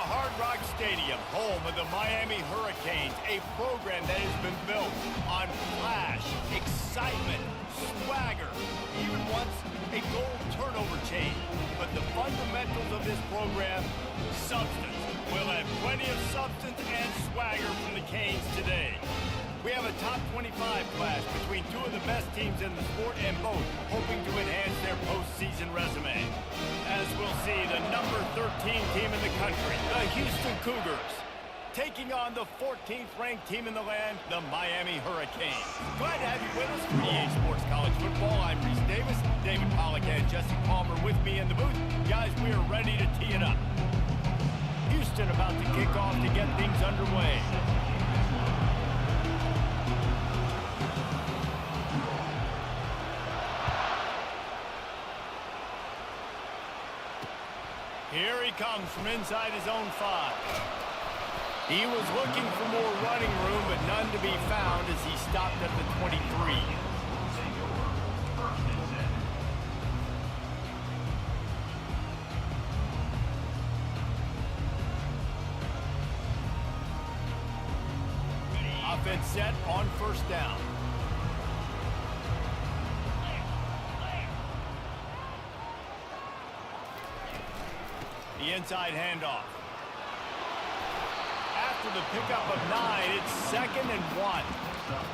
Hard Rock Stadium, home of the Miami Hurricanes, a program that has been built on flash, excitement, swagger, even once a goal turnover chain. But the fundamentals of this program, substance. We'll have plenty of substance and swagger from the Canes today. We have a top 25 clash between two of the best teams in the sport, and both hoping to enhance their postseason resume. As we'll see, the number 13 team in the country, the Houston Cougars, taking on the 14th ranked team in the land, the Miami Hurricanes. Glad to have you with us for EA Sports College Football. I'm Reese Davis, David Pollack and Jesse Palmer with me in the booth. Guys, we are ready to tee it up. Houston about to kick off to get things underway. Here he comes from inside his own 5. He was looking for more running room, but none to be found as he stopped at the 23. Offense set on first down. The inside handoff. After the pickup of 9, it's 2nd and 1.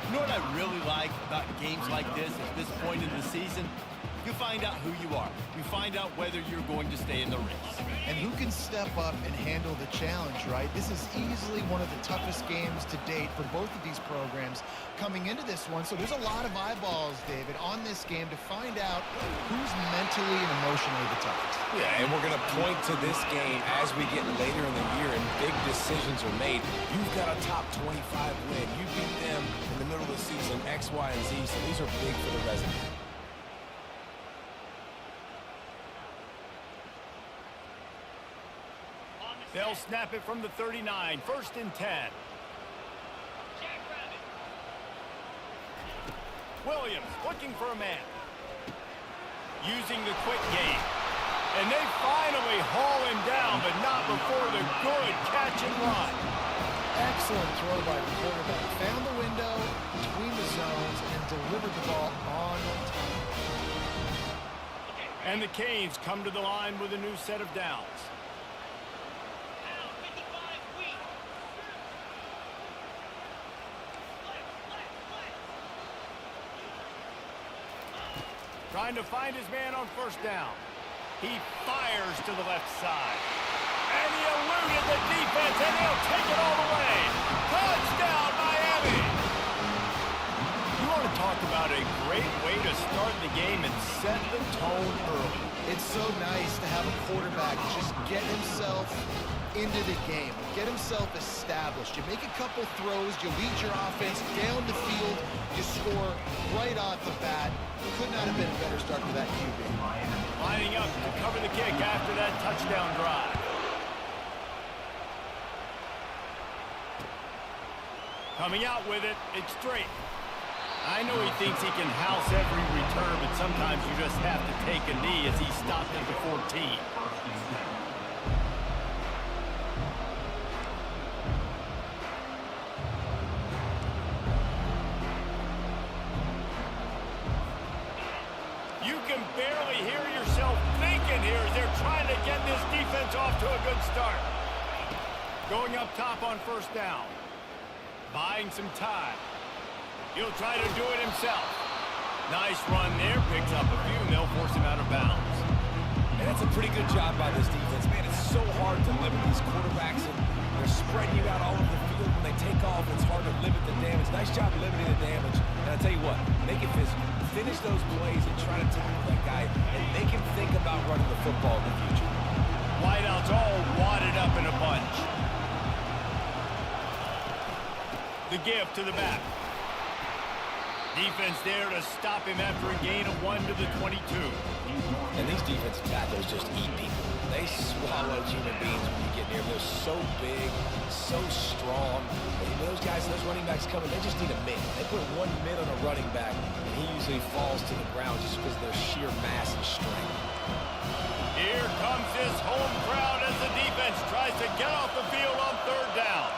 You know what I really like about games like this at this point in the season? You find out who you are. You find out whether you're going to stay in the race. And who can step up and handle the challenge, right? This is easily one of the toughest games to date for both of these programs coming into this one. So there's a lot of eyeballs, David, on this game to find out who's mentally and emotionally the toughest. Yeah, and we're going to point to this game as we get later in the year and big decisions are made. You've got a top 25 win. You beat them in the middle of the season, X, Y, and Z. So these are big for the resume. They'll snap it from the 39, 1st and 10. Williams looking for a man. Using the quick game. And they finally haul him down, but not before the good catch and run. Excellent throw by the quarterback. Found the window between the zones and delivered the ball on time. And the Canes come to the line with a new set of downs. Trying to find his man on first down. He fires to the left side. And he eluded the defense, and he'll take it all the way. Touchdown, Miami! You want to talk about a great way to start the game and set the tone early. It's so nice to have a quarterback just get himself into the game, get himself established. You make a couple throws, you lead your offense down the field, you score right off the bat. Could not have been a better start for that QB. Lining up to cover the kick after that touchdown drive. Coming out with it, it's straight. I know he thinks he can house every return, but sometimes you just have to take a knee as he stopped at the 14. You can barely hear yourself thinking here as they're trying to get this defense off to a good start. Going up top on first down. Buying some time. He'll try to do it himself. Nice run there. Picks up a few, and they'll force him out of bounds. And that's a pretty good job by this defense. Man, it's so hard to limit these quarterbacks, and they're spreading you out all over the field. When they take off, it's hard to limit the damage. Nice job limiting the damage. And I'll tell you what, make it physical. Finish those plays and try to tackle that guy and make him think about running the football in the future. Wideouts all wadded up in a bunch. The give to the back. Defense there to stop him after a gain of 1 to the 22. And these defensive tackles just eat people. They swallow human beings when you get near them. They're so big, so strong. And those those guys, those running backs coming, they just need a mid. They put one mid on a running back, and he usually falls to the ground just because of their sheer mass and strength. Here comes his home crowd as the defense tries to get off the field on third down.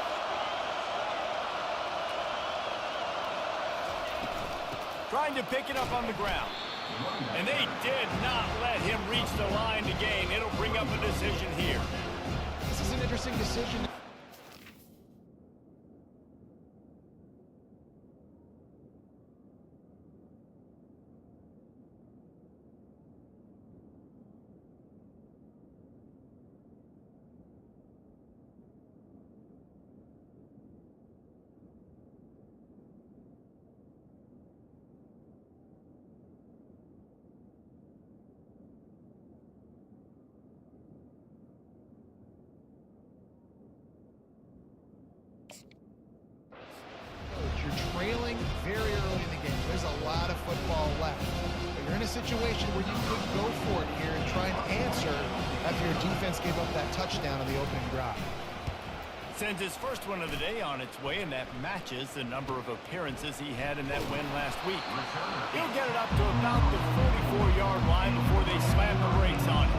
Trying to pick it up on the ground. And they did not let him reach the line to gain. It'll bring up a decision here. This is an interesting decision. You're trailing very early in the game. There's a lot of football left. But you're in a situation where you could go for it here and try and answer after your defense gave up that touchdown on the opening drive. Sends his first one of the day on its way, and that matches the number of appearances he had in that win last week. He'll get it up to about the 44-yard line before they slam the brakes on him.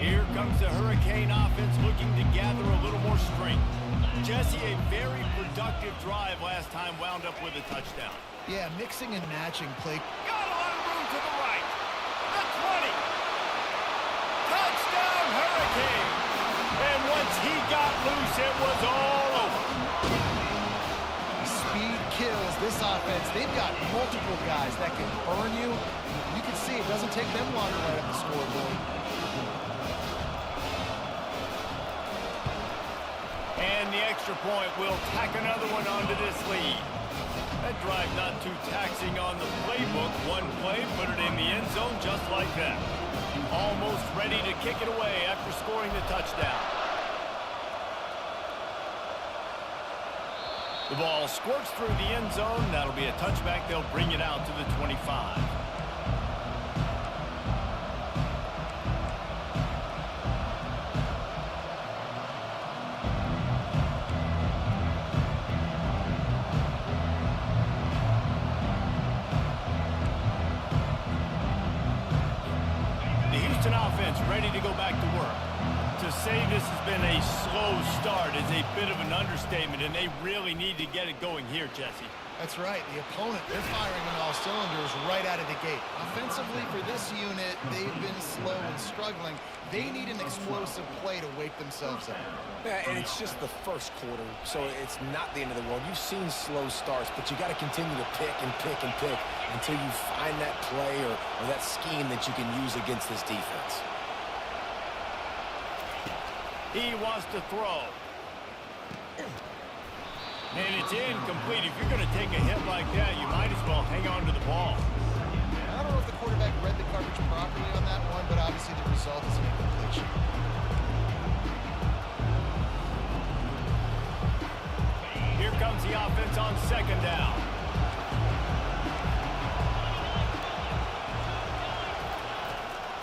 Here comes the Hurricane offense looking to gather a little more strength. Jesse, a very productive drive last time wound up with a touchdown. Yeah, mixing and matching play. Got a lot of room to the right. The 20. Touchdown, Hurricane. And once he got loose, it was all over. Speed kills this offense. They've got multiple guys that can burn you. You can see it doesn't take them long to write up the scoreboard. And the extra point will tack another one onto this lead. That drive not too taxing on the playbook. One play, put it in the end zone just like that. Almost ready to kick it away after scoring the touchdown. The ball squirts through the end zone. That'll be a touchback. They'll bring it out to the 25. Offense ready to go back to work. To say this has been a slow start is a bit of an understatement, and they really need to get it going here, Jesse. That's right. The opponent, they're firing on all cylinders right out of the gate. Offensively, for this unit, they've been slow and struggling. They need an explosive play to wake themselves up. Yeah, and it's just the first quarter, so it's not the end of the world. You've seen slow starts, but you got to continue to pick and pick and pick until you find that play or that scheme that you can use against this defense. He wants to throw. And it's incomplete. If you're going to take a hit like that, you might as well hang on to the ball. I don't know if the quarterback read the coverage properly on that one, but obviously the result is an incompletion. Here comes the offense on second down.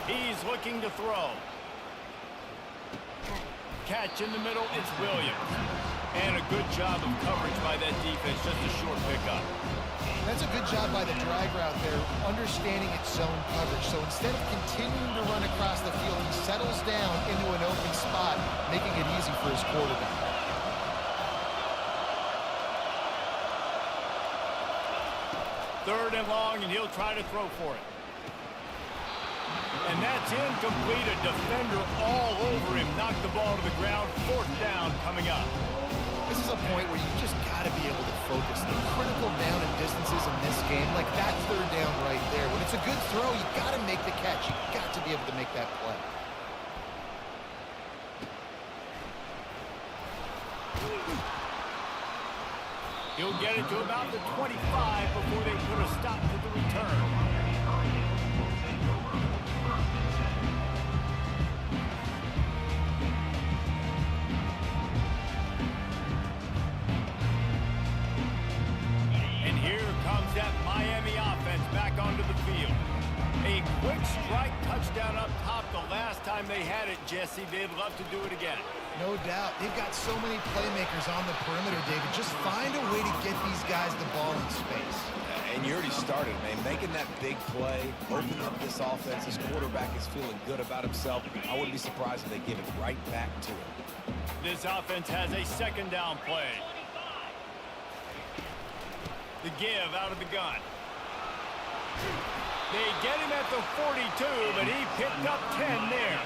He's looking to throw. Catch in the middle, it's Williams. And a good job of coverage by that defense, just a short pickup. That's a good job by the drag route there, understanding its zone coverage. So instead of continuing to run across the field, he settles down into an open spot, making it easy for his quarterback. Third and long, and he'll try to throw for it. And that's incomplete. A defender all over him. Knocked the ball to the ground. Fourth down coming up. This is a point where you just got to be able to focus. The critical down and distances in this game, like that third down right there. When it's a good throw, you got to make the catch. You got to be able to make that play. He'll get it to about the 25 before they put a stop to the return. That Miami offense back onto the field. A quick strike touchdown up top the last time they had it, Jesse. They'd love to do it again. No doubt. They've got so many playmakers on the perimeter, David. Just find a way to get these guys the ball in space. And you already started, man. Making that big play, opening up this offense. This quarterback is feeling good about himself. I wouldn't be surprised if they give it right back to him. This offense has a second down play. The give out of the gun. They get him at the 42, but he picked up 10 there.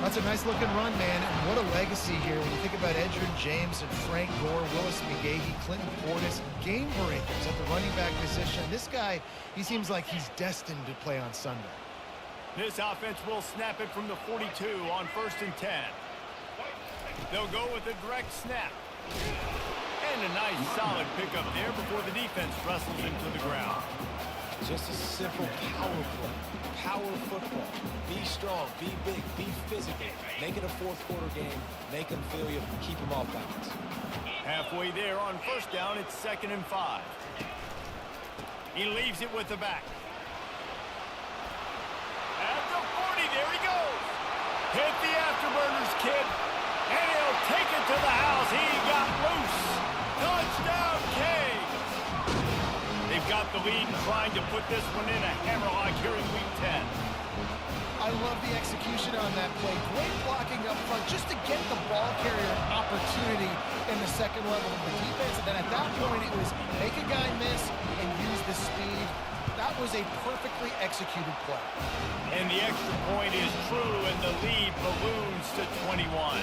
That's a nice-looking run, man, and what a legacy here when you think about Edgerrin James and Frank Gore, Willis McGahee, Clinton Portis, game breakers at the running back position. This guy, he seems like he's destined to play on Sunday. This offense will snap it from the 42 on 1st and 10. They'll go with a direct snap. And a nice solid pickup there before the defense wrestles into the ground. Just a simple power play. Power football. Be strong, be big, be physical. Make it a fourth quarter game. Make them feel you. Keep them off balance. Halfway there on 1st down, it's 2nd and 5. He leaves it with the back. At the 40, there he goes. Hit the afterburners, kid. And he'll take it to the house. He got loose. Touchdown, K. They've got the lead and trying to put this one in a hammerlock here in Week 10. I love the execution on that play. Great blocking up front just to get the ball carrier an opportunity in the second level of the defense. And then at that point, it was make a guy miss and use the speed. That was a perfectly executed play. And the extra point is true, and the lead balloons to 21.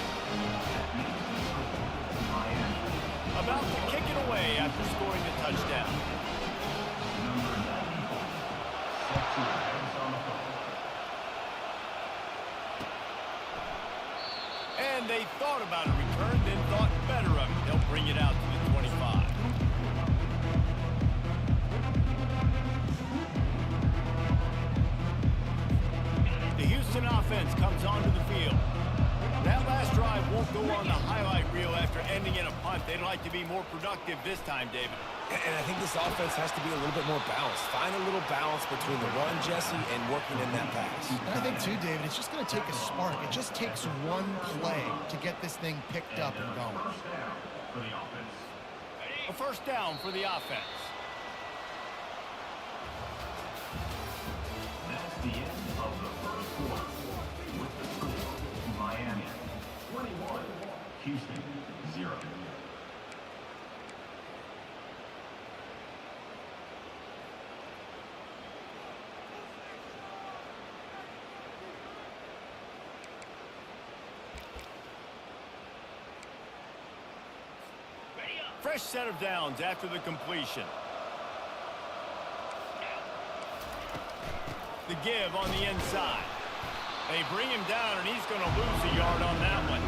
About to kick it away after scoring the touchdown. And they thought about a return, then thought better of it. They'll bring it out to the 25. The Houston offense comes onto the field. That last drive won't go on the highlight reel after ending in a punt. They'd like to be more productive this time, David. And I think this offense has to be a little bit more balanced. Find a little balance between the run, Jesse, and working in that pass. And I think, too, David, it's just going to take a spark. It just takes one play to get this thing picked up and going. A 1st down for the offense. That's the end of the first quarter. With the score, Miami 21, Houston 0. Fresh set of downs after the completion. The give on the inside. They bring him down, and he's going to lose a yard on that one.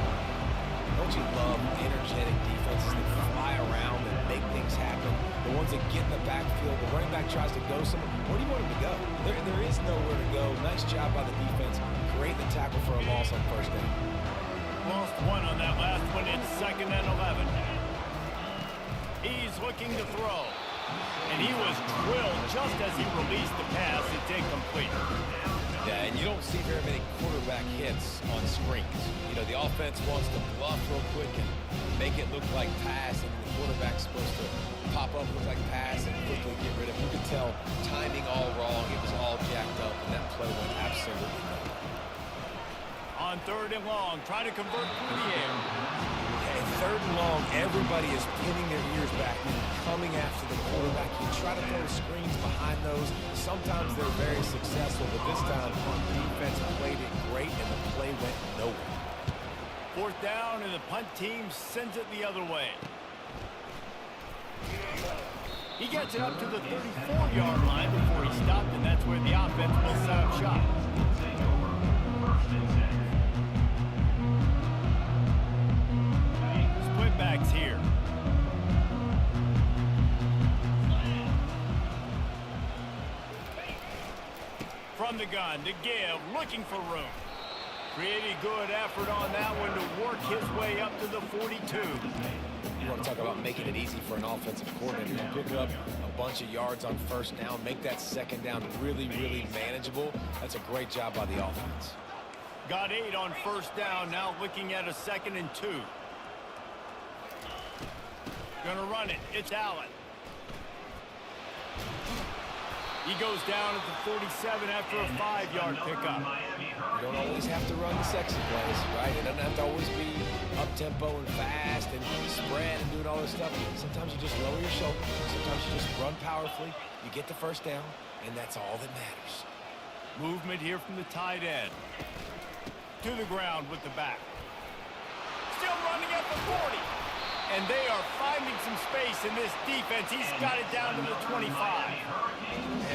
Don't you love energetic defenses that fly around and make things happen? The ones that get in the backfield, the running back tries to go somewhere. Where do you want him to go? There is nowhere to go. Nice job by the defense. Great the tackle for a loss on 1st down. Lost one on that last one. It's 2nd and 11. He's looking to throw. And he was drilled just as he released the pass. It's incomplete. Yeah, and you don't see very many quarterback hits on screens. You know, the offense wants to bluff real quick and make it look like pass, and the quarterback's supposed to pop up, look like pass, and quickly get rid of it. You could tell timing all wrong. It was all jacked up, and that play went absolutely nowhere. On 3rd and long, trying to convert through the air. And 3rd and long, everybody is pinning their ears back and coming after the quarterback. You try to throw screens behind those. Sometimes they're very successful, but this time the defense played it great, and the play went nowhere. 4th down, and the punt team sends it the other way. He gets it up to the 34-yard line before he stopped, and that's where the offense will set up shop. Take over 1st and 10. Splitbacks here. From the gun, to give, looking for room. Pretty good effort on that one to work his way up to the 42. You want to talk about making it easy for an offensive coordinator. You pick up a bunch of yards on first down, make that second down really, really manageable. That's a great job by the offense. Got 8 on first down, now looking at a 2nd and 2. Gonna run it, it's Allen. He goes down at the 47 after a 5-yard pickup. You don't always have to run the sexy plays, right? It doesn't have to always be up-tempo and fast and spread and doing all this stuff. Sometimes you just lower your shoulder. Sometimes you just run powerfully. You get the first down, and that's all that matters. Movement here from the tight end. To the ground with the back. Still running at the 40. And they are finding some space in this defense. He's got it down to the 25.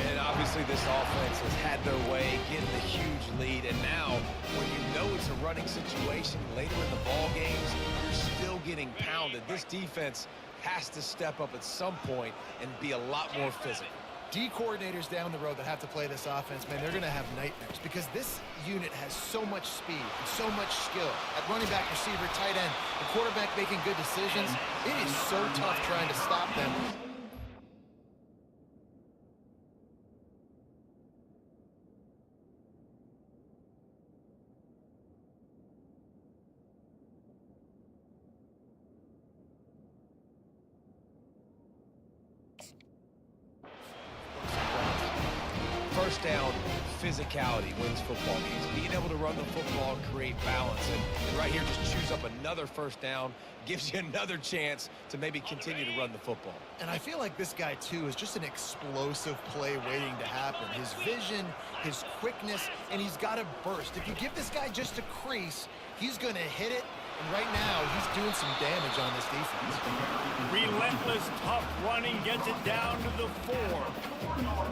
And obviously this offense has had their way, getting the huge lead. And now, when you know it's a running situation later in the ball games, you're still getting pounded. This defense has to step up at some point and be a lot more physical. D coordinators down the road that have to play this offense, man, they're going to have nightmares because this unit has so much speed and so much skill at running back, receiver, tight end, the quarterback making good decisions. It is so tough trying to stop them. First down, physicality wins football games. Being able to run the football, create balance, and right here just choose up another first down, gives you another chance to maybe continue to run the football. And I feel like this guy, too, is just an explosive play waiting to happen. His vision, his quickness, and he's got a burst. If you give this guy just a crease, he's going to hit it. And right now, he's doing some damage on this defense. Relentless, tough running, gets it down to the 4.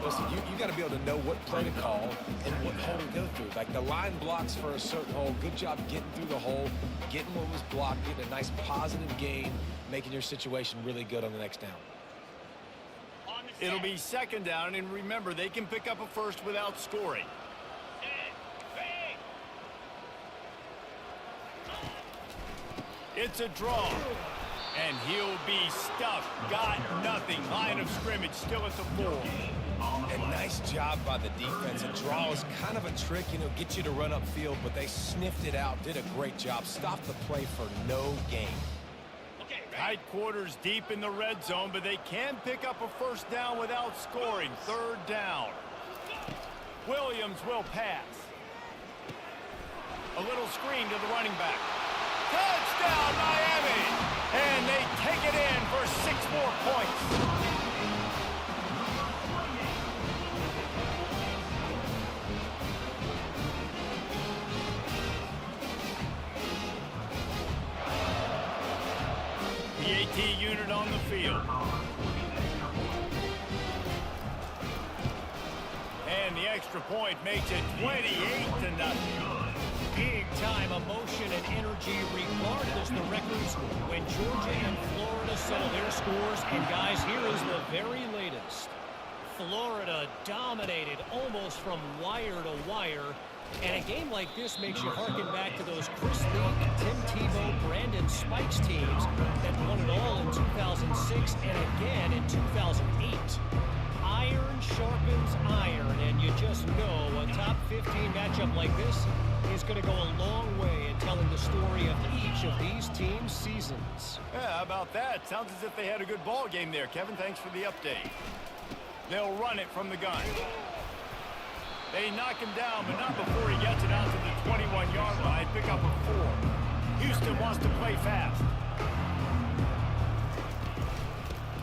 Listen, you got to be able to know what play to call and what hole to go through. Like the line blocks for a certain hole. Good job getting through the hole, getting what was blocked, getting a nice positive gain, making your situation really good on the next down. It'll be 2nd down, and remember, they can pick up a first without scoring. It's a draw, and he'll be stuffed. Got nothing. Line of scrimmage still at the 4. And nice job by the defense. A draw is kind of a trick, get you to run upfield, but they sniffed it out, did a great job, stopped the play for no gain. Tight quarters deep in the red zone, but they can pick up a first down without scoring. 3rd down. Williams will pass. A little screen to the running back. Touchdown, Miami! And they take it in for 6 more points. The AT unit on the field. And the extra point makes it 28-0. Big-time emotion and energy regardless the records when Georgia and Florida settle their scores. And, guys, here is the very latest. Florida dominated almost from wire to wire. And a game like this makes you harken back to those Chris Leak, Tim Tebow, Brandon Spikes teams that won it all in 2006 and again in 2008. Iron sharpens iron, and you just know a top 15 matchup like this is going to go a long way in telling the story of each of these teams' seasons. Yeah, how about that? Sounds as if they had a good ball game there, Kevin. Thanks for the update. They'll run it from the gun. They knock him down, but not before he gets it out to the 21-yard line. Pick up a 4. Houston wants to play fast.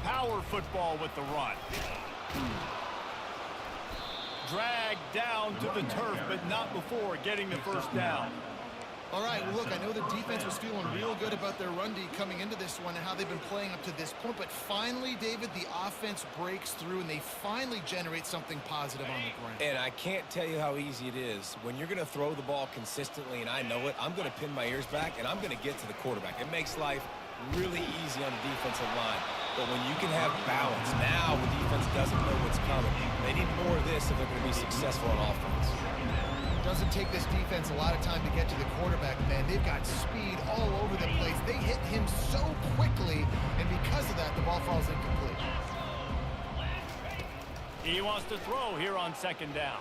Power football with the run. Dragged down to the turf, but not before getting the first down. All right, well, look, I know the defense was feeling real good about their run D coming into this one and how they've been playing up to this point, but finally, David, the offense breaks through and they finally generate something positive on the ground. And I can't tell you how easy it is. When you're going to throw the ball consistently, and I know it, I'm going to pin my ears back, and I'm going to get to the quarterback. It makes life really easy on the defensive line. But when you can have balance, now the defense doesn't know what's coming. They need more of this if they're going to be successful on offense. Doesn't take this defense a lot of time to get to the quarterback, man. They've got speed all over the place. They hit him so quickly, and because of that, the ball falls incomplete. He wants to throw here on second down.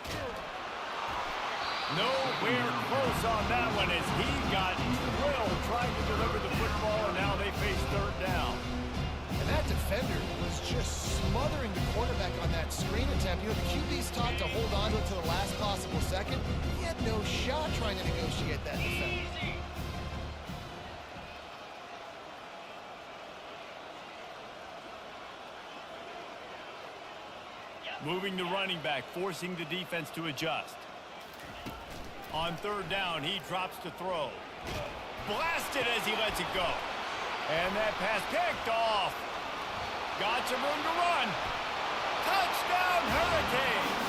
Nowhere close on that one as he got drilled trying to deliver the football, and now they face third down. And that defender was just smothering the quarterback on that screen attempt. You know, the QB's taught to hold on to it to the last possible second. He had no shot trying to negotiate that defender. Moving the running back, forcing the defense to adjust. On third down, he drops to throw. Blasted as he lets it go. And that pass picked off. Got some room to run. Touchdown, Hurricanes!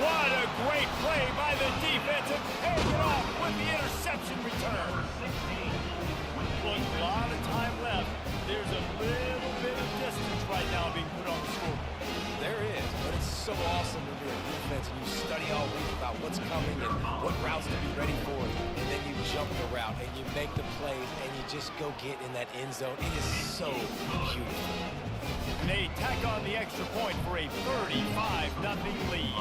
What a great play by the defense, and paying it off with the interception return. Look, a lot of time left. There's a little bit of distance right now being put on the scoreboard. There is, but it's so awesome to be a defense and you study all week about what's coming and what routes to be ready for, and then you jump the route and you make the plays and you just go get in that end zone. It is so beautiful. And they tack on the extra point for a 35-0 lead.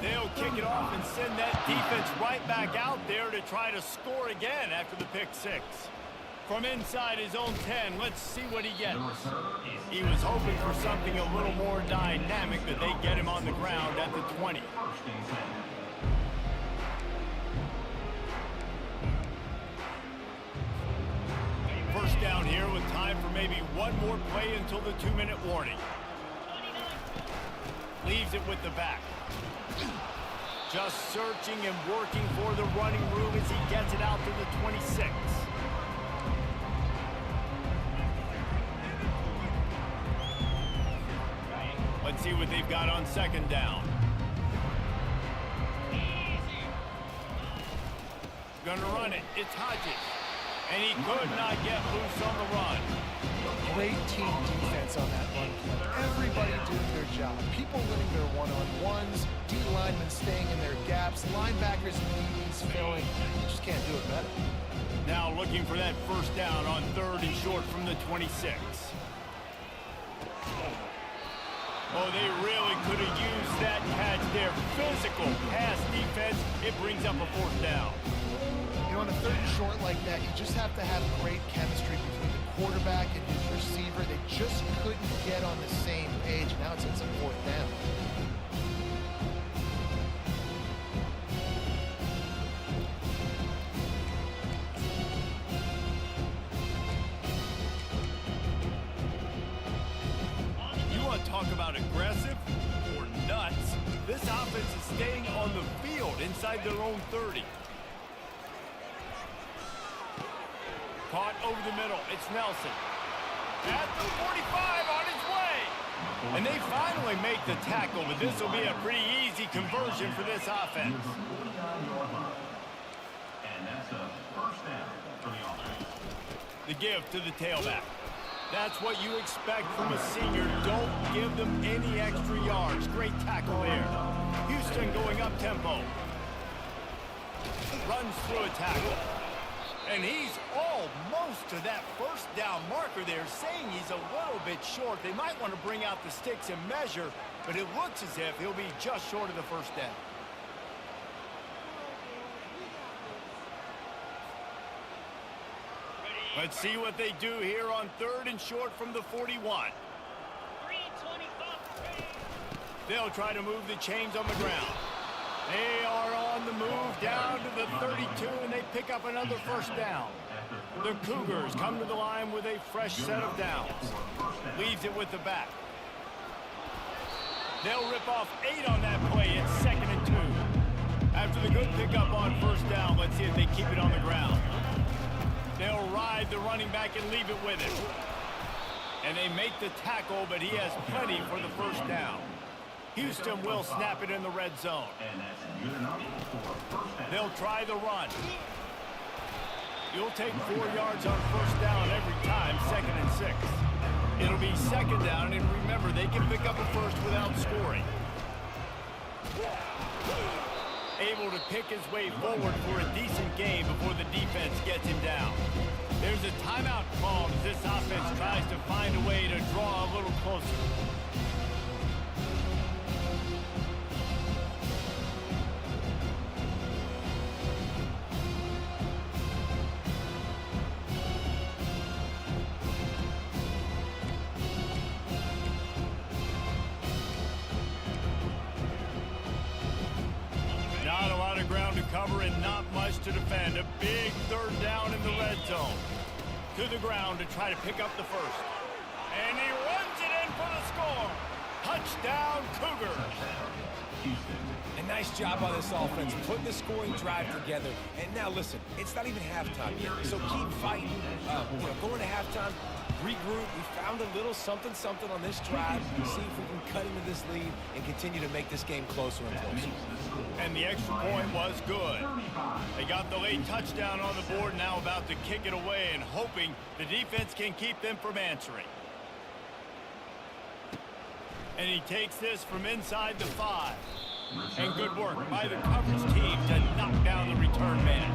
They'll kick it off and send that defense right back out there to try to score again after the pick six. From inside his own 10, let's see what he gets. He was hoping for something a little more dynamic, but they get him on the ground at the 20. First down here with time for maybe one more play until the 2-minute warning. Leaves it with the back. Just searching and working for the running room as he gets it out to the 26. Let's see what they've got on second down. Gonna run it. It's Hodges. And he could not get loose on the run. Great team defense on that run play. Everybody doing their job. People winning their one-on-ones, D linemen staying in their gaps, linebackers and DBs filling. You just can't do it better. Now looking for that first down on third and short from the 26. Oh, they really could have used that catch there. Physical pass defense. It brings up a fourth down. You know, on a third and short like that, you just have to have great chemistry between the quarterback and his receiver. They just couldn't get on the same page. Now it's a fourth down. Talk about aggressive or nuts. This offense is staying on the field inside their own 30. Caught over the middle. It's Nelson. At the 45 on his way. And they finally make the tackle, but this will be a pretty easy conversion for this offense. And that's a first down for the offense. The give to the tailback. That's what you expect from a senior. Don't give them any extra yards. Great tackle there. Houston going up tempo. Runs through a tackle. And he's almost to that first down marker there, saying he's a little bit short. They might want to bring out the sticks and measure, but it looks as if he'll be just short of the first down. Let's see what they do here on third and short from the 41. They'll try to move the chains on the ground. They are on the move down to the 32, and they pick up another first down. The Cougars come to the line with a fresh set of downs. Leaves it with the back. They'll rip off 8 on that play. It's 2nd and 2. After the good pickup on first down, let's see if they keep it on the ground. They'll ride the running back and leave it with him. And they make the tackle, but he has plenty for the first down. Houston will snap it in the red zone. They'll try the run. You'll take 4 yards on first down every time, 2nd and 6. It'll be 2nd down, and remember, they can pick up a first without scoring. able to pick his way forward for a decent game before the defense gets him down. There's a timeout called as this offense tries to find a way to draw a little closer. Not a lot of ground to cover and not much to defend. A big third down in the red zone. To the ground to try to pick up the first. And he runs it in for the score. Touchdown, Cougars. A nice job by this offense, putting the scoring drive together. And now listen, it's not even halftime yet, so keep fighting. Going to halftime, regroup. We found a little something on this drive. See if we can cut into this lead and continue to make this game closer and closer. And the extra point was good. They got the late touchdown on the board, now about to kick it away and hoping the defense can keep them from answering. And he takes this from inside the 5. And good work by the coverage team to knock down the return man.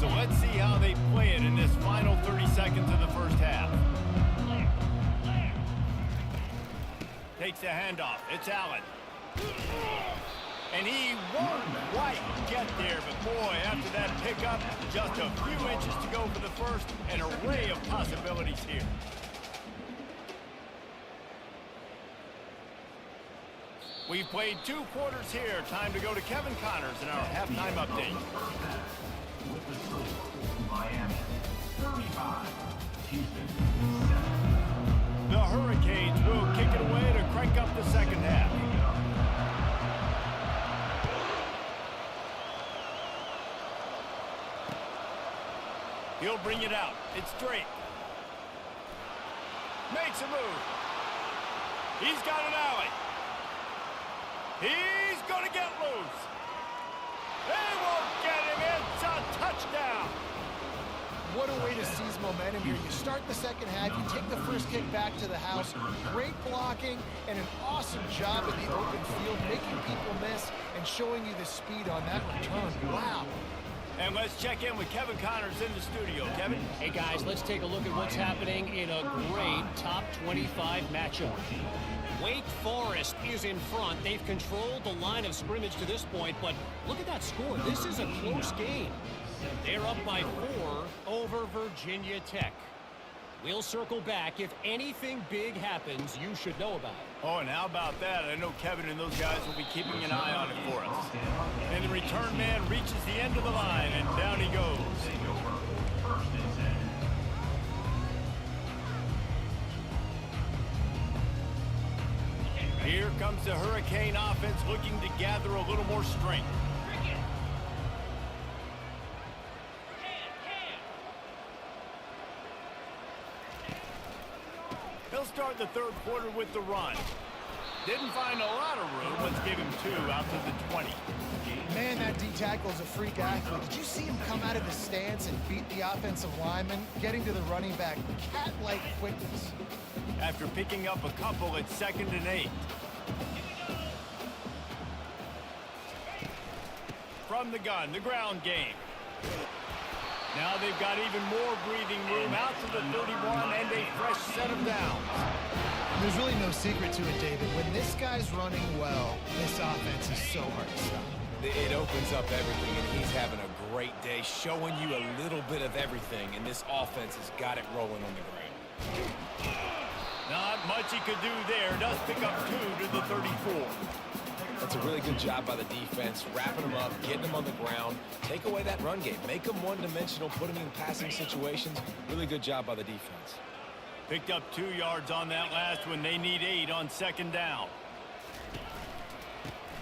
So let's see how they play it in this final 30 seconds of the first half. Takes the handoff. It's Allen. And he won't quite get there, but boy, after that pickup, just a few inches to go for the first. An array of possibilities here. We've played 2 quarters here. Time to go to Kevin Connors in our halftime update. With the score, Miami 35, Houston 7. The Hurricanes will kick it away to crank up the second half. He'll bring it out. It's Drake. Makes a move. He's got an alley. He's going to get loose. They won't get him. It's a touchdown. What a way to seize momentum here. You start the second half, you take the first kick back to the house, great blocking, and an awesome job in the open field, making people miss and showing you the speed on that return. Wow. And let's check in with Kevin Connors in the studio. Kevin? Hey, guys, let's take a look at what's happening in a great top 25 matchup. Wake Forest is in front. They've controlled the line of scrimmage to this point, but look at that score. This is a close game. They're up by 4 over Virginia Tech. We'll circle back. If anything big happens, you should know about it. Oh, and how about that? I know Kevin and those guys will be keeping an eye on it for us. And the return man reaches the end of the line, and down he goes. Here comes the Hurricane offense looking to gather a little more strength. They'll start the third quarter with the run. Didn't find a lot of room. Let's give him 2 out to the 20. Man, that D tackle is a freak athlete. Did you see him come out of the stance and beat the offensive lineman, getting to the running back? Cat-like quickness. After picking up a couple, it's 2nd and 8. From the gun, the ground game. Now they've got even more breathing room out to the 31 and a fresh set of downs. There's really no secret to it, David. When this guy's running well, this offense is so hard to stop. It opens up everything, and he's having a great day, showing you a little bit of everything, and this offense has got it rolling on the ground. Not much he could do there. Does pick up 2 to the 34. That's a really good job by the defense, wrapping them up, getting them on the ground. Take away that run game. Make them one-dimensional, put them in passing situations. Really good job by the defense. Picked up 2 yards on that last one. They need 8 on 2nd down.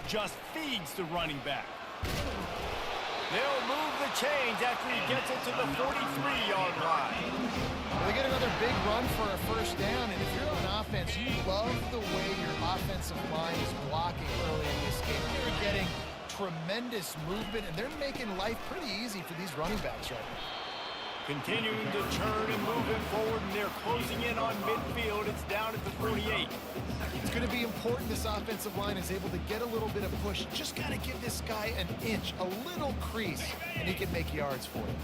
Just feeds the running back. They'll move the chains after he gets it to the 43-yard line. Well, they get another big run for a first down, and if you're on offense, you love the way your offensive line is blocking early in this game. They're getting tremendous movement, and they're making life pretty easy for these running backs right now. Continuing to turn and move it forward, and they're closing in on midfield. It's down at the 48. It's going to be important this offensive line is able to get a little bit of push. Just got to give this guy an inch, a little crease, and he can make yards for you.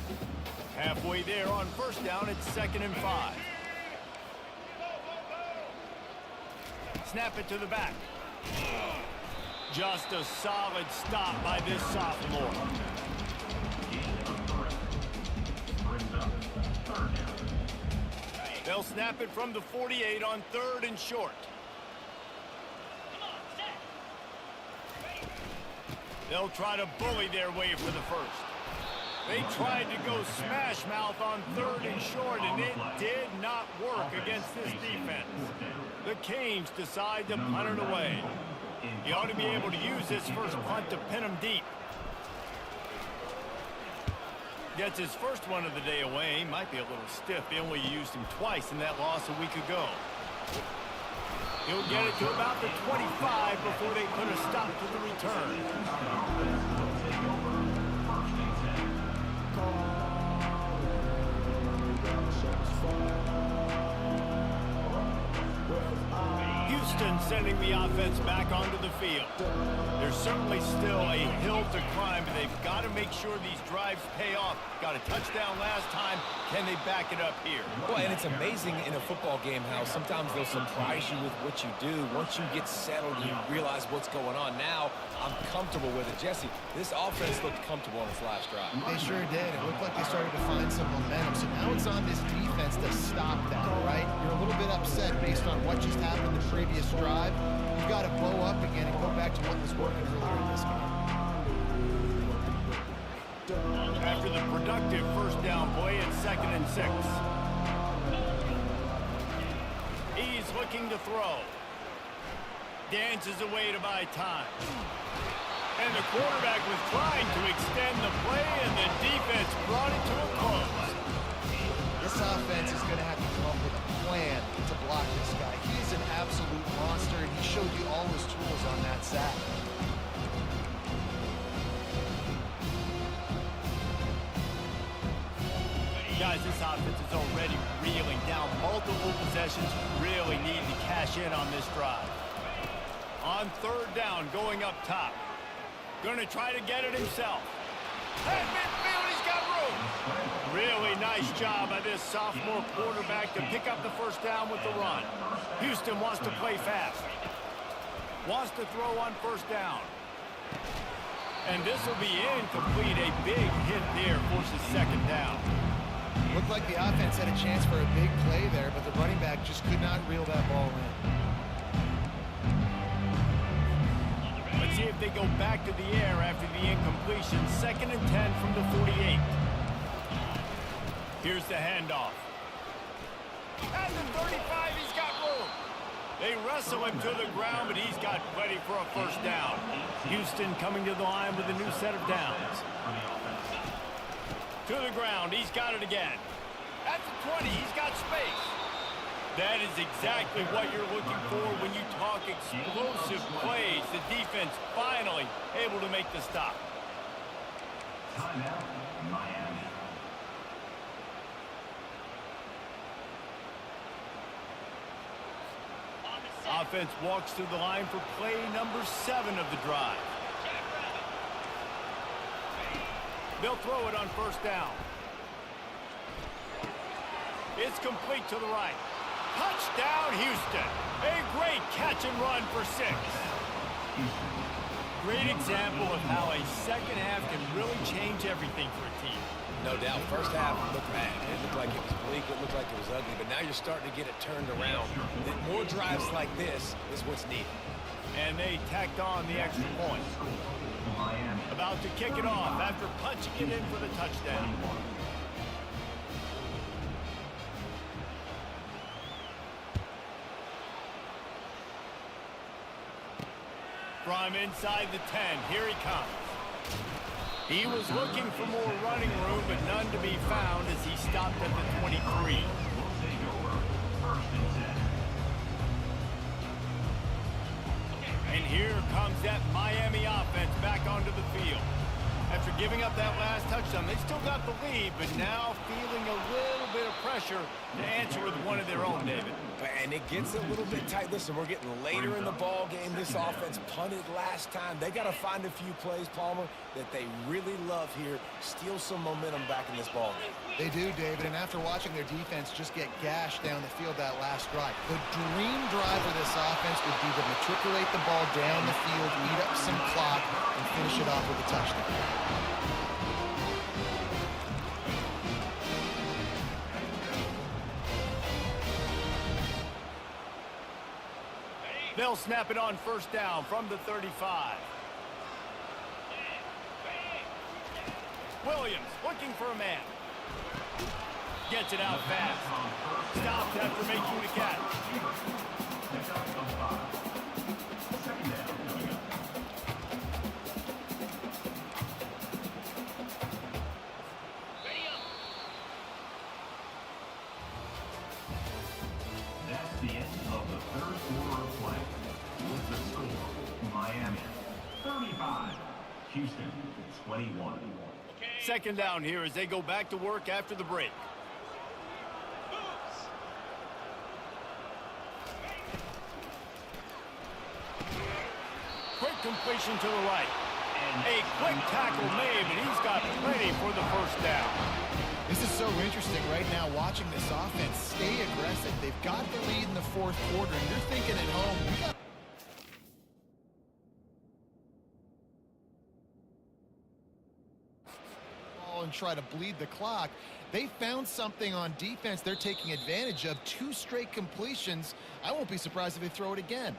Halfway there on first down, it's 2nd and 5. Snap it to the back. Just a solid stop by this sophomore. They'll snap it from the 48 on 3rd and short. They'll try to bully their way for the first. They tried to go smash mouth on 3rd and short, and it did not work against this defense. The Canes decide to punt it away. He ought to be able to use this first punt to pin him deep. Gets his first one of the day away. Might be a little stiff. They only used him twice in that loss a week ago. He'll get it to about the 25 before they put a stop to the return. Houston sending the offense back onto the field. There's certainly still a hill to climb, but they've got to make sure these drives pay off. Got a touchdown last time. Can they back it up here? Well, and it's amazing in a football game how sometimes they'll surprise you with what you do. Once you get settled, you realize what's going on. Now, I'm comfortable with it. Jesse, this offense looked comfortable on its last drive. They sure did. It looked like they started to find some momentum. So now it's on this defense to stop that, right? You're a little bit upset based on what just happened the previous drive. You've got to blow up again and go back to what was working earlier in this game. After the productive first down play, it's 2nd and 6. He's looking to throw. Dances away to buy time. And the quarterback was trying to extend the play, and the defense brought it to a close. This offense is going to have to come up with a plan to block this guy. He is an absolute monster, and he showed you all his tools on that sack. Guys, this offense is already reeling down multiple possessions. Really need to cash in on this drive. On 3rd down, going up top. Going to try to get it himself. At midfield, he's got room. Really nice job by this sophomore quarterback to pick up the first down with the run. Houston wants to play fast. Wants to throw on first down. And this will be incomplete. A big hit there forces 2nd down. Looked like the offense had a chance for a big play there, but the running back just could not reel that ball in. Let's see if they go back to the air after the incompletion. 2nd and 10 from the 48. Here's the handoff. At the 35, he's got room. They wrestle him to the ground, but he's got plenty for a first down. Houston coming to the line with a new set of downs. To the ground, he's got it again. At the 20, he's got space. That is exactly what you're looking for when you talk explosive plays. The defense finally able to make the stop. Timeout, Miami. Offense walks to the line for play number 7 of the drive. They'll throw it on first down. It's complete to the right. Touchdown, Houston. A great catch and run for 6. Great example of how a second half can really change everything for a team. No doubt. First half looked bad. It looked like it was bleak. It looked like it was ugly. But now you're starting to get it turned around. More drives like this is what's needed. And they tacked on the extra point. About to kick it off after punching it in for the touchdown. From inside the 10, here he comes. He was looking for more running room, but none to be found as he stopped at the 23. First and 10. And here comes that Miami offense back onto the field. After giving up that last touchdown, they still got the lead, but now feeling a little bit of pressure to answer with one of their own, David. And it gets a little bit tight. Listen, we're getting later in the ball game. This offense punted last time. They got to find a few plays, Palmer, that they really love here. Steal some momentum back in this ball game. They do, David, and after watching their defense just get gashed down the field that last drive, the dream drive for this offense would be to matriculate the ball down the field, eat up some clock, and finish it off with a touchdown. They'll snap it on first down from the 35. Williams looking for a man. Gets it out fast. Stops after making the catch. That's the end of the third quarter of play. With the score, Miami 35, Houston 21. Second down here as they go back to work after the break. Quick completion to the right. A quick tackle made, and he's got plenty for the first down. This is so interesting right now, watching this offense stay aggressive. They've got the lead in the fourth quarter, and you're thinking at home, we got and try to bleed the clock. They found something on defense they're taking advantage of. 2 straight completions. I won't be surprised if they throw it again.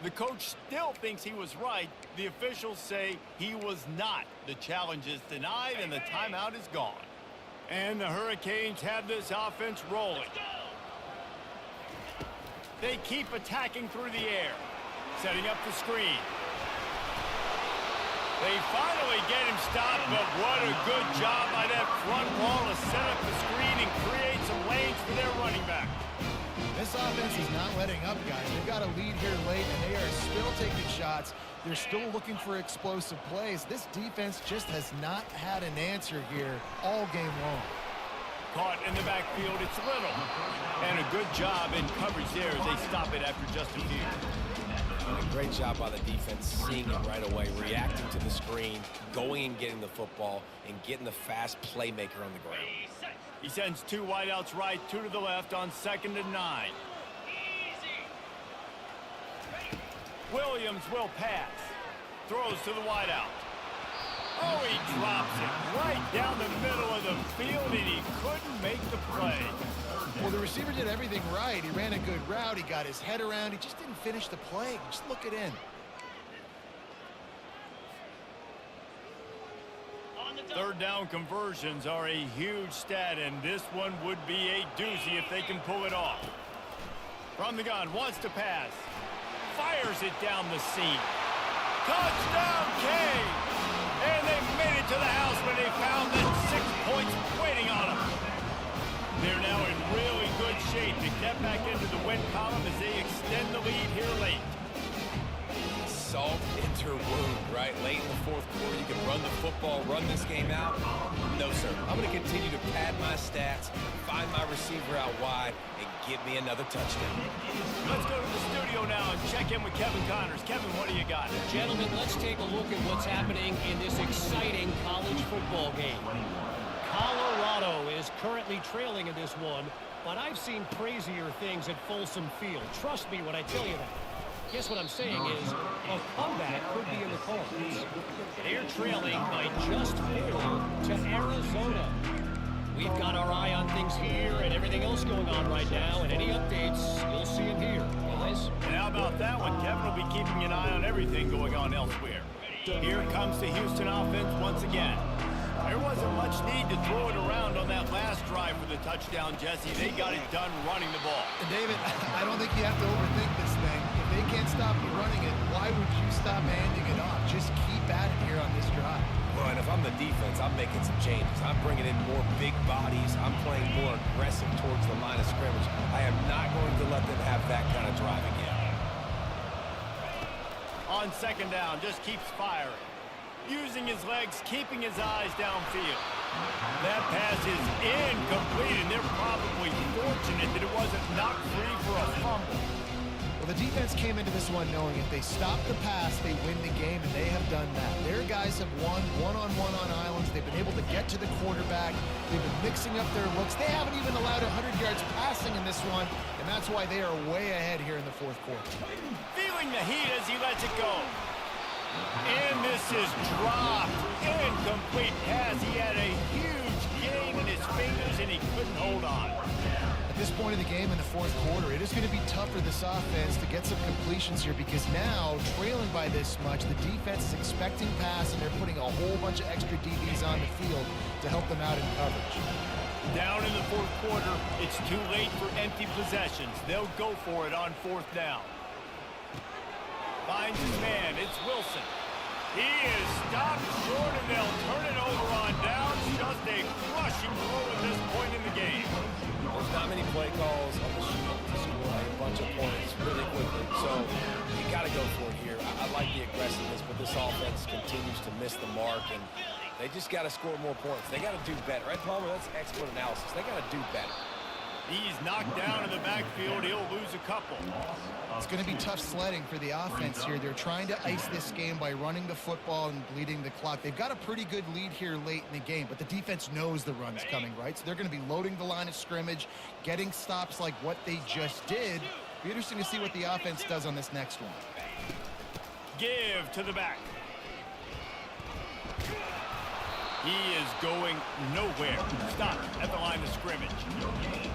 The coach still thinks he was right. The officials say he was not. The challenge is denied, and the timeout is gone. And the Hurricanes have this offense rolling. They keep attacking through the air, setting up the screen. They finally get him stopped, but what a good job by that front wall to set up the screen and create some lanes for their running back. This offense is not letting up, guys. They've got a lead here late, and they are still taking shots. They're still looking for explosive plays. This defense just has not had an answer here all game long. Caught in the backfield, it's Little. And a good job in coverage there as they stop it after just a few. A great job by the defense, seeing it right away, reacting to the screen, going and getting the football, and getting the fast playmaker on the ground. He sends 2 wideouts right, 2 to the left on 2nd and 9. Williams will pass. Throws to the wideout. Oh, he drops it right down the middle of the field, and he couldn't make the play. Well, the receiver did everything right. He ran a good route. He got his head around. He just didn't finish the play. Just look it in. Third down conversions are a huge stat, and this one would be a doozy if they can pull it off. From the gun, wants to pass. Fires it down the seam. Touchdown, Kane! And they made it to the house when they found that 6 points waiting on them. They're now in really good shape to get back into the win column as they extend the lead here late. Salt into wound, right? Late in the fourth quarter, you can run the football, run this game out. No, sir. I'm going to continue to pad my stats, find my receiver out wide, and give me another touchdown. Let's go to the studio now and check in with Kevin Connors. Kevin, what do you got? Gentlemen, let's take a look at what's happening in this exciting college football game. Colorado is currently trailing in this one, but I've seen crazier things at Folsom Field. Trust me when I tell you that. Guess what I'm saying is a comeback could be in the cards. They're trailing by just 4 to Arizona. We've got our eye on things here and everything else going on right now, and any updates, you'll see them here, guys. And how about that one? Kevin will be keeping an eye on everything going on elsewhere. Here comes the Houston offense once again. There wasn't much need to throw it around on that last drive for the touchdown, Jesse. They got it done running the ball. And David, I don't think you have to overthink this thing. If they can't stop you running it, why would you stop handing it off? Just keep at it here on this drive. Well, and if I'm the a defense, I'm making some changes. I'm bringing in more big bodies. I'm playing more aggressive towards the line of scrimmage. I am not going to let them have that kind of drive again. On second down, just keeps firing. Using his legs, keeping his eyes downfield. That pass is incomplete, and they're probably fortunate that it wasn't knocked free for a fumble. Well, the defense came into this one knowing if they stop the pass, they win the game, and they have done that. Their guys have won one-on-one on islands. They've been able to get to the quarterback. They've been mixing up their looks. They haven't even allowed 100 yards passing in this one, and that's why they are way ahead here in the fourth quarter. Feeling the heat as he lets it go. And this is dropped. Incomplete pass. He had a huge gain in his fingers, and he couldn't hold on. At this point of the game in the fourth quarter, it is going to be tough for this offense to get some completions here because now, trailing by this much, the defense is expecting pass, and they're putting a whole bunch of extra DBs on the field to help them out in coverage. Down in the fourth quarter, it's too late for empty possessions. They'll go for it on fourth down. Finds his man. It's Wilson. He is stopped short, and they'll turn it over on down. Just a crushing blow at this point in the game. There's not many play calls on the sheet to score a bunch of points really quickly. So you got to go for it here. I like the aggressiveness, but this offense continues to miss the mark, and they just got to score more points. They got to do better. Right, Palmer? That's expert analysis. They got to do better. He's knocked down in the backfield. He'll lose a couple. It's going to be tough sledding for the offense here. They're trying to ice this game by running the football and bleeding the clock. They've got a pretty good lead here late in the game, but the defense knows the run's coming, right? So they're going to be loading the line of scrimmage, getting stops like what they just did. Be interesting to see what the offense does on this next one. Give to the back. He is going nowhere. Stop at the line of scrimmage.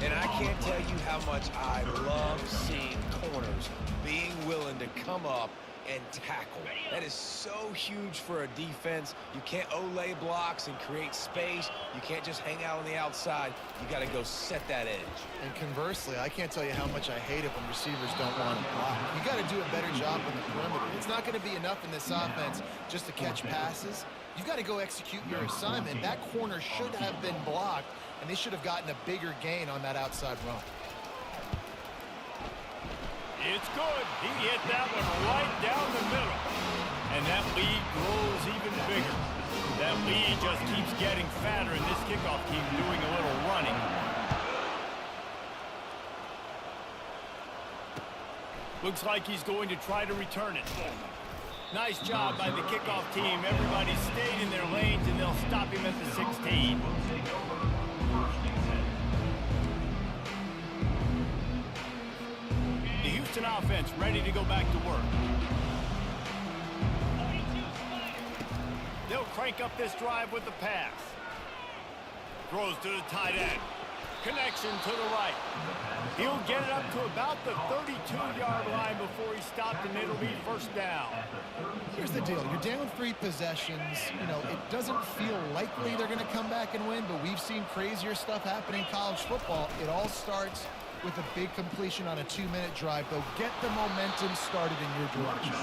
And I can't tell you how much I love seeing corners being willing to come up and tackle. That is so huge for a defense. You can't Olay blocks and create space. You can't just hang out on the outside. You got to go set that edge. And conversely, I can't tell you how much I hate it when receivers don't want to block. You got to do a better job on the perimeter. It's not going to be enough in this offense just to catch passes. You've got to go execute your assignment. That corner should have been blocked, and they should have gotten a bigger gain on that outside run. It's good. He hit that one right down the middle. And that lead grows even bigger. That lead just keeps getting fatter, and this kickoff team doing a little running. Looks like he's going to try to return it. Nice job by the kickoff team. Everybody stayed in their lanes, and they'll stop him at the 16. The Houston offense ready to go back to work. They'll crank up this drive with the pass. Throws to the tight end. Connection to the right. He'll get it up to about the 32-yard line before he stopped, and it'll be first down. Here's the deal. You're down 3 possessions. You know, it doesn't feel likely they're going to come back and win, but we've seen crazier stuff happen in college football. It all starts with a big completion on a 2-minute drive. They'll get the momentum started in your direction.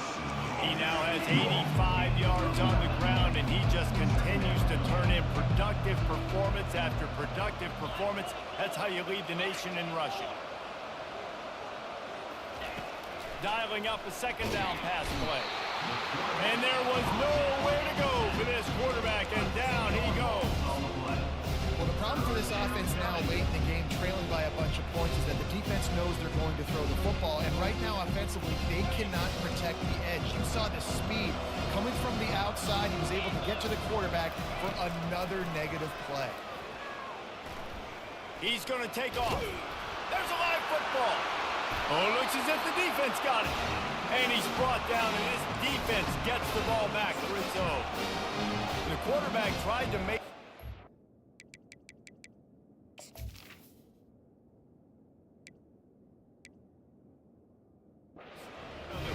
He now has 85 yards on the ground, and he just continues to turn in productive performance after productive performance. That's how you lead the nation in rushing. Dialing up a second down pass play. And there was nowhere to go for this quarterback, and down he goes. Well, the problem for this offense now late in the game, trailing by a bunch of points, is that the defense knows they're going to throw the football. And right now, offensively, they cannot protect the edge. You saw the speed coming from the outside. He was able to get to the quarterback for another negative play. He's going to take off. There's a live football. Oh, it looks as if the defense got it. And he's brought down, and this defense gets the ball back for its own. The quarterback tried to make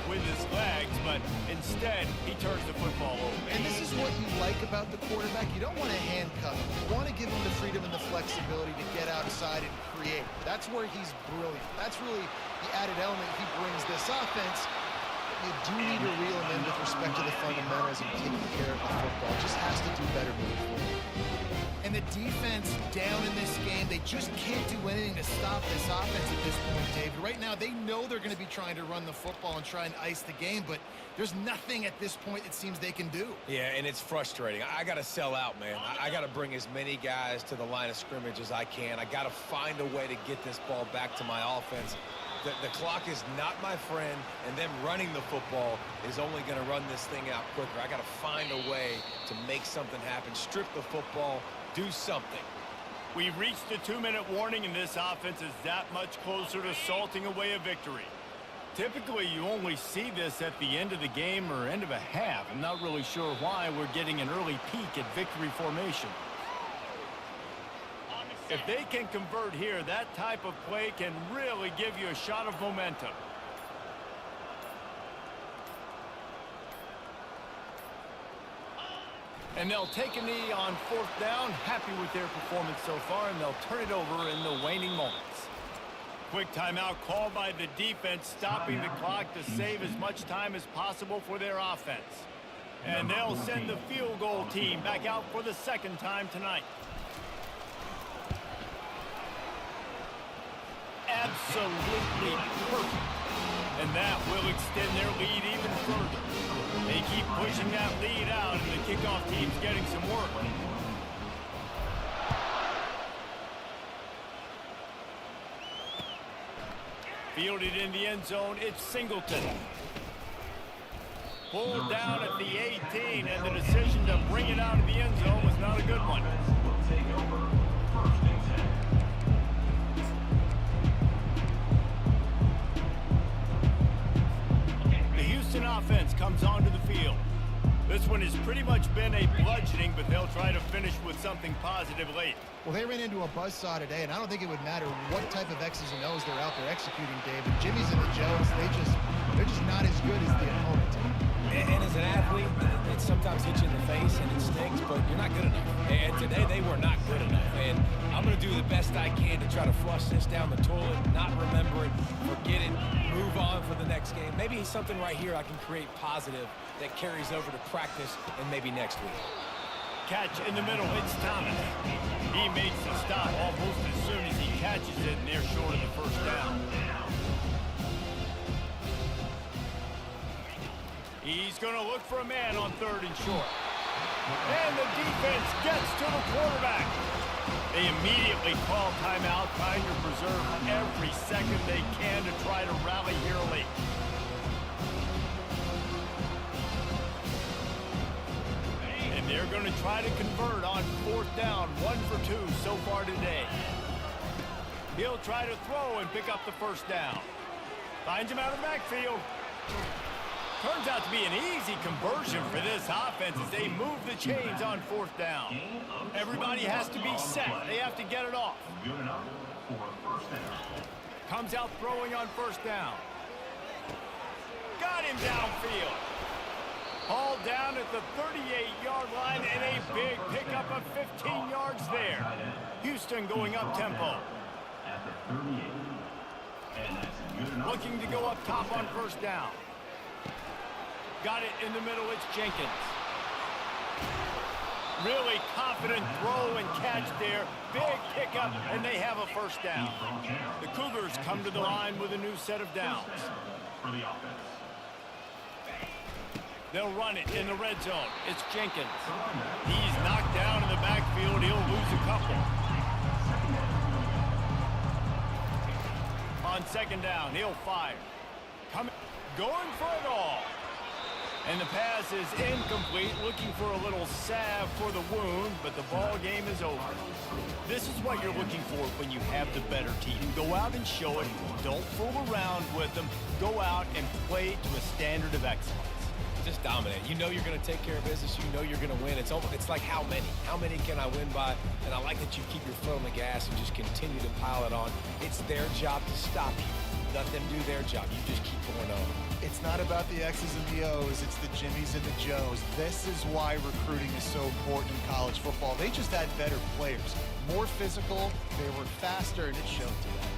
with his legs, but instead he turns the football over. And this is what you like about the quarterback. You don't want to handcuff him. You want to give him the freedom and the flexibility to get outside and create. That's where he's brilliant. That's really the added element he brings this offense. You do need to reel him in with respect to the fundamentals and taking care of the football. Just has to do better moving forward. And the defense down in this game, they just can't do anything to stop this offense at this point, David. Right now, they know they're going to be trying to run the football and try and ice the game, but there's nothing at this point it seems they can do. Yeah, and it's frustrating. I got to sell out, man. I got to bring as many guys to the line of scrimmage as I can. I got to find a way to get this ball back to my offense. The clock is not my friend, and them running the football is only going to run this thing out quicker. I got to find a way to make something happen, strip the football, do something. We've reached a 2-minute warning, and this offense is that much closer to salting away a victory. Typically, you only see this at the end of the game or end of a half. I'm not really sure why we're getting an early peek at victory formation. If they can convert here, that type of play can really give you a shot of momentum. And they'll take a knee on 4th down. Happy with their performance so far, and they'll turn it over in the waning moments. Quick timeout called by the defense, stopping the clock to save as much time as possible for their offense. And they'll send the field goal team back out for the 2nd time tonight. Absolutely perfect. And that will extend their lead even further. They keep pushing that lead out, and the kickoff team's getting some work. Fielded in the end zone, it's Singleton. Pulled down at the 18, and the decision to bring it out of the end zone was not a good one. Offense comes onto the field. This one has pretty much been a bludgeoning, but they'll try to finish with something positive late. Well, they ran into a buzzsaw today, and I don't think it would matter what type of X's and O's they're out there executing, David. Jimmy's and the Joes, they're just not as good as the opponent. And as an athlete, it sometimes hits you in the face and it stings, but you're not good enough. And today they were not good enough. And I'm going to do the best I can to try to flush this down the toilet, not remember it, forget it, move on for the next game. Maybe something right here I can create positive that carries over to practice and maybe next week. Catch in the middle, it's Thomas. He makes the stop almost as soon as he catches it, and they're short of the 1st down. He's going to look for a man on 3rd and short. And the defense gets to the quarterback. They immediately call timeout, trying to preserve every second they can to try to rally here late. And they're going to try to convert on 4th down, 1 for 2 so far today. He'll try to throw and pick up the 1st down. Finds him out of the backfield. Turns out to be an easy conversion for this offense as they move the chains on 4th down. Everybody has to be set. They have to get it off. Comes out throwing on 1st down. Got him downfield. Hauled down at the 38-yard line, and a big pickup of 15 yards there. Houston going up tempo. Looking to go up top on 1st down. Got it in the middle, it's Jenkins. Really confident throw and catch there. Big pickup, and they have a 1st down. The Cougars come to the line with a new set of downs. They'll run it in the red zone. It's Jenkins. He's knocked down in the backfield. He'll lose a couple. On 2nd down, he'll fire. Going for it all. And the pass is incomplete, looking for a little salve for the wound, but the ball game is over. This is what you're looking for when you have the better team. Go out and show it. Don't fool around with them. Go out and play to a standard of excellence. Just dominate. You know you're going to take care of business. You know you're going to win. It's like how many? How many can I win by? And I like that you keep your foot on the gas and just continue to pile it on. It's their job to stop you. Let them do their job. You just keep going on. It's not about the X's and the O's. It's the Jimmies and the Joes. This is why recruiting is so important in college football. They just had better players. More physical, they were faster, and it showed today.